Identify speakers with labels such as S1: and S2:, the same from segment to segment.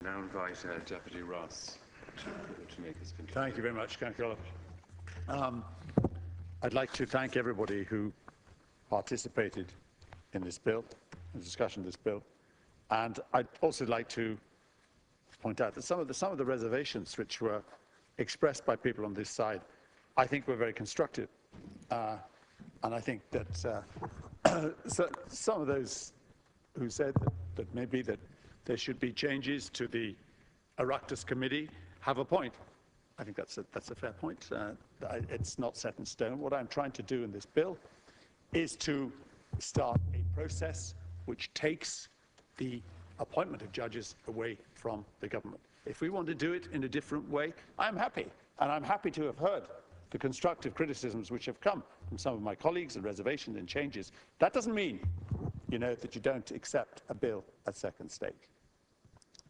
S1: Now invite Deputy Ross to make his conclusion.
S2: Thank you very much, Councillor. I'd like to thank everybody who participated in this bill, in the discussion of this bill, and I'd also like to point out that some of the reservations which were expressed by people on this side, I think were very constructive, and I think that so some of those who said that maybe that there should be changes to the Oireachtas Committee have a point. I think that's a fair point. It's not set in stone. What I'm trying to do in this bill is to start a process which takes the appointment of judges away from the government. If we want to do it in a different way, I'm happy. And I'm happy to have heard the constructive criticisms which have come from some of my colleagues and reservations and changes. That doesn't mean, that you don't accept a bill at second stage.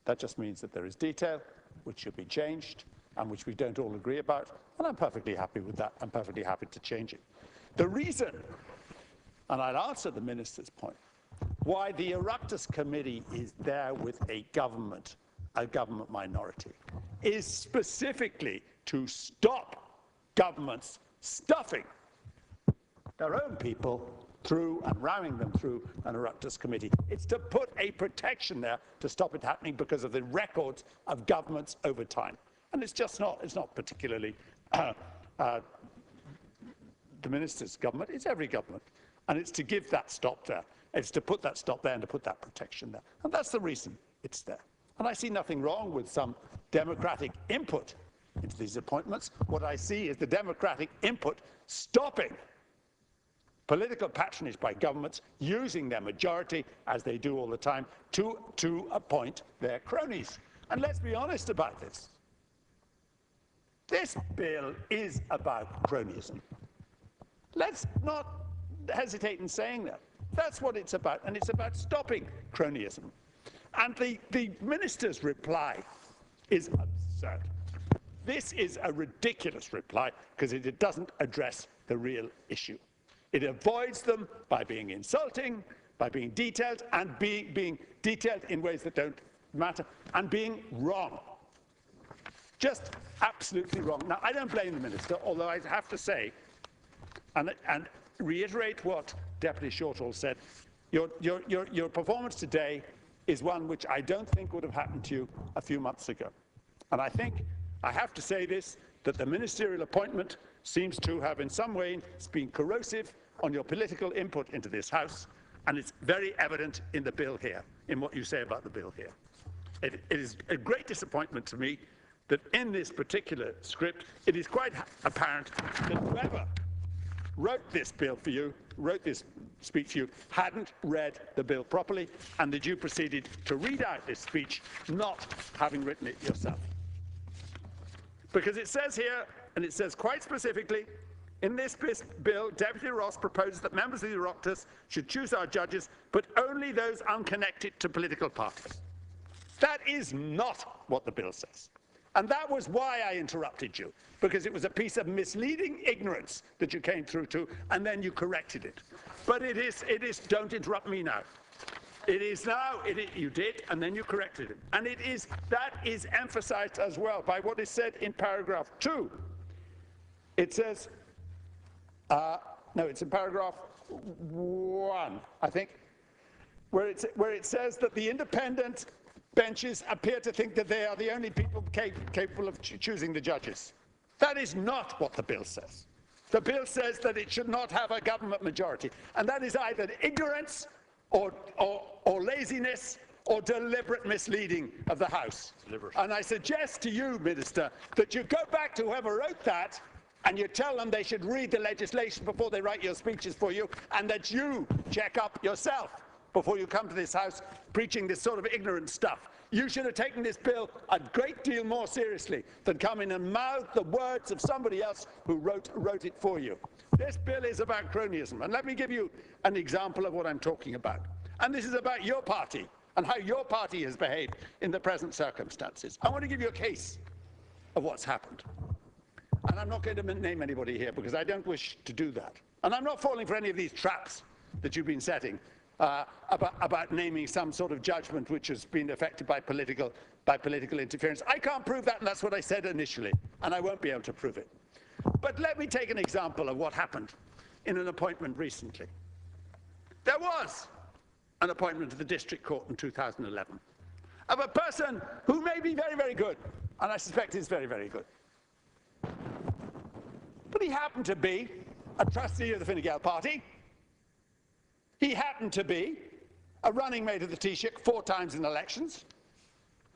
S2: That just means that there is detail which should be changed and which we don't all agree about, and I'm perfectly happy with that. I'm perfectly happy to change it. The reason, and I'll answer the Minister's point, why the Oireachtas Committee is there with a government minority, is specifically to stop governments stuffing their own people through and ramming them through an Oireachtas Committee. It's to put a protection there to stop it happening because of the records of governments over time. And it's not particularly the Minister's government, it's every government. And it's to give that stop there. It's to put that stop there and to put that protection there. And that's the reason it's there. And I see nothing wrong with some democratic input into these appointments. What I see is the democratic input stopping political patronage by governments using their majority, as they do all the time, to appoint their cronies. And let's be honest about this. This bill is about cronyism. Let's not hesitate in saying that. That's what it's about, and it's about stopping cronyism. And the Minister's reply is absurd. This is a ridiculous reply because it doesn't address the real issue. It avoids them by being insulting, by being detailed, and being detailed in ways that don't matter, and being wrong. Just absolutely wrong. Now, I don't blame the Minister, although I have to say, and reiterate what Deputy Shortall said, your performance today is one which I don't think would have happened to you a few months ago. And I think I have to say this, that the ministerial appointment seems to have in some way been corrosive on your political input into this House, and it's very evident in the bill here, in what you say about the bill here. It is a great disappointment to me that in this particular script, it is quite apparent that whoever wrote this bill for you, wrote this speech for you, hadn't read the bill properly, and that you proceeded to read out this speech not having written it yourself. Because it says here, and it says quite specifically, in this bill, Deputy Ross proposes that members of the Oireachtas should choose our judges, but only those unconnected to political parties. That is not what the bill says. And that was why I interrupted you, because it was a piece of misleading ignorance that you came through to, and then you corrected it. But it is, don't interrupt me now. It is now, you did, and then you corrected it. And that is emphasized as well by what is said in paragraph 2. It says, no, it's in paragraph 1, I think, where it says that the independent benches appear to think that they are the only people capable of choosing the judges. That is not what the bill says. The bill says that it should not have a government majority, and that is either ignorance or laziness or deliberate misleading of the House. And I suggest to you, Minister, that you go back to whoever wrote that and you tell them they should read the legislation before they write your speeches for you, and that you check up yourself before you come to this House preaching this sort of ignorant stuff. You should have taken this bill a great deal more seriously than come in and mouth the words of somebody else who wrote it for you. This bill is about cronyism, and let me give you an example of what I'm talking about. And this is about your party and how your party has behaved in the present circumstances. I want to give you a case of what's happened. And I'm not going to name anybody here because I don't wish to do that. And I'm not falling for any of these traps that you've been setting about naming some sort of judgment which has been affected by political interference. I can't prove that, and that's what I said initially, and I won't be able to prove it. But let me take an example of what happened in an appointment recently. There was an appointment to the district court in 2011 of a person who may be very, very good, and I suspect is very, very good. But he happened to be a trustee of the Fine Gael party. He happened to be a running mate of the Taoiseach 4 times in elections.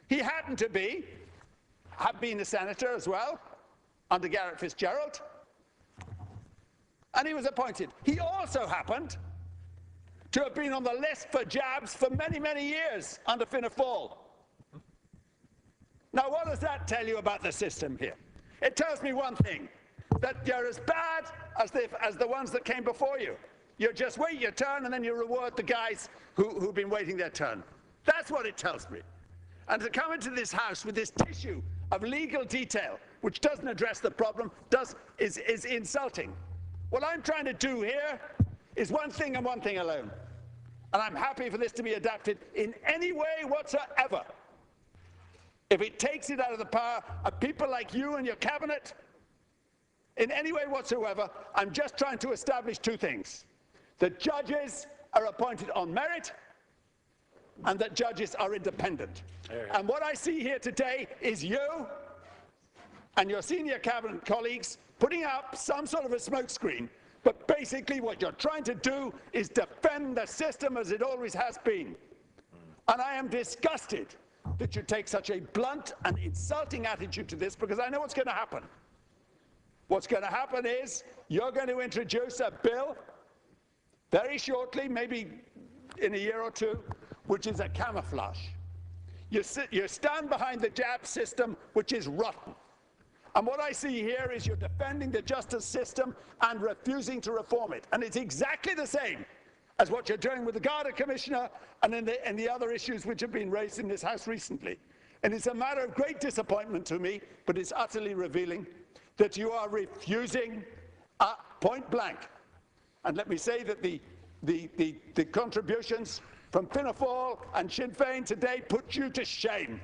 S2: He happened to have been a senator as well under Garret Fitzgerald. And he was appointed. He also happened to have been on the list for jabs for many, many years under Fianna Fáil. Now, what does that tell you about the system here? It tells me one thing, that you're as bad as the ones that came before you. You just wait your turn and then you reward the guys who've been waiting their turn. That's what it tells me. And to come into this House with this tissue of legal detail, which doesn't address the problem, is insulting. What I'm trying to do here is one thing and one thing alone. And I'm happy for this to be adapted in any way whatsoever. If it takes it out of the power of people like you and your cabinet, in any way whatsoever, I'm just trying to establish 2 things. That judges are appointed on merit, and that judges are independent. And what I see here today is you and your senior cabinet colleagues putting up some sort of a smokescreen, but basically what you're trying to do is defend the system as it always has been. And I am disgusted that you take such a blunt and insulting attitude to this, because I know what's going to happen. What's going to happen is you're going to introduce a bill very shortly, maybe in a year or 2, which is a camouflage. You stand behind the jab system, which is rotten. And what I see here is you're defending the justice system and refusing to reform it. And it's exactly the same as what you're doing with the Garda Commissioner and in the other issues which have been raised in this House recently. And it's a matter of great disappointment to me, but it's utterly revealing that you are refusing point blank. And let me say that the contributions from Fianna Fáil and Sinn Féin today put you to shame.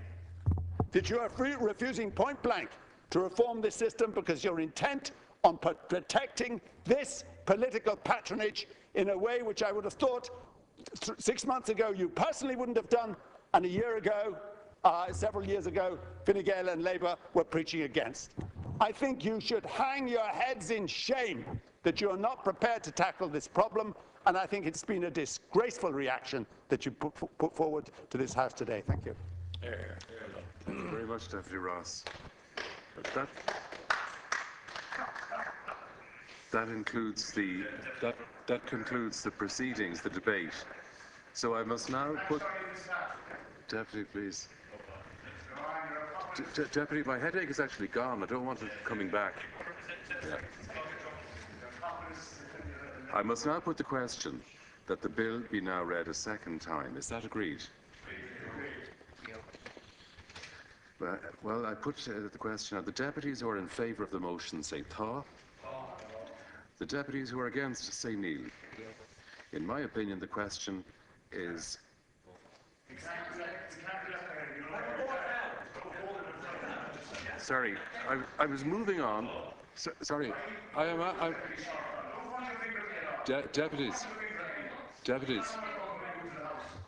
S2: That you are refusing point blank to reform this system because you're intent on protecting this political patronage in a way which I would have thought 6 months ago you personally wouldn't have done, and a year ago, several years ago, Fine Gael and Labour were preaching against. I think you should hang your heads in shame that you are not prepared to tackle this problem, and I think it's been a disgraceful reaction that you put forward to this House today. Thank you.
S1: Thank you very much, Deputy Ross. That concludes the proceedings, the debate. So I must now put... Deputy, please. Deputy, my headache is actually gone. I don't want it coming back. Yeah. I must now put the question that the bill be now read a second time. Is that agreed? Well, I put the question out. The deputies who are in favour of the motion say Tá. The deputies who are against say Níl. In my opinion, the question is... Sorry, I was moving on. Sorry, I am... Deputies.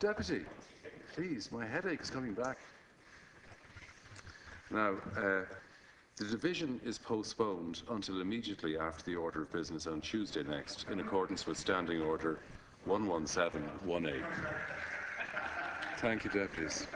S1: Deputy, please, my headache is coming back. Now, the division is postponed until immediately after the order of business on Tuesday next, in accordance with Standing Order 11718. Thank you, deputies.